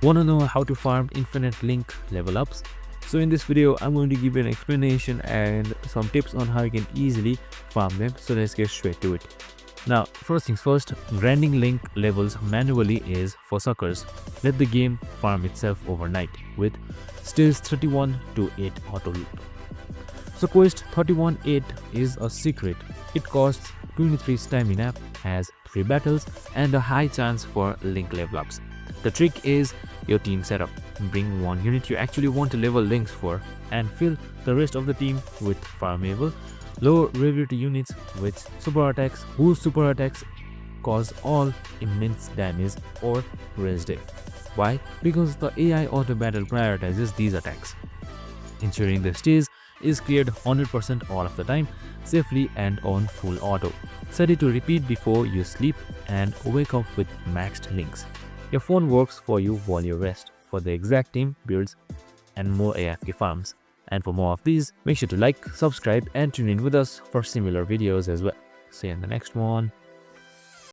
Wanna know how to farm infinite link level ups? So in this video, I'm going to give you an explanation and some tips on how you can easily farm them. So let's get straight to it. Now, first things first, grinding link levels manually is for suckers. Let the game farm itself overnight with stills 31 to 8 auto loop. So quest 31-8 is a secret. It costs 23 stamina, has 3 battles and a high chance for link level ups. The trick is your team setup. Bring one unit you actually want to level links for and fill the rest of the team with farmable, low rarity units with super attacks whose super attacks cause all immense damage or res diff. Why? Because the AI auto battle prioritizes these attacks, ensuring the stage is cleared 100% all of the time, safely and on full auto. Set it to repeat before you sleep and wake up with maxed links. Your phone works for you while you rest for the exact team builds and more AFK farms. And for more of these, make sure to like, subscribe and tune in with us for similar videos as well. See you in the next one.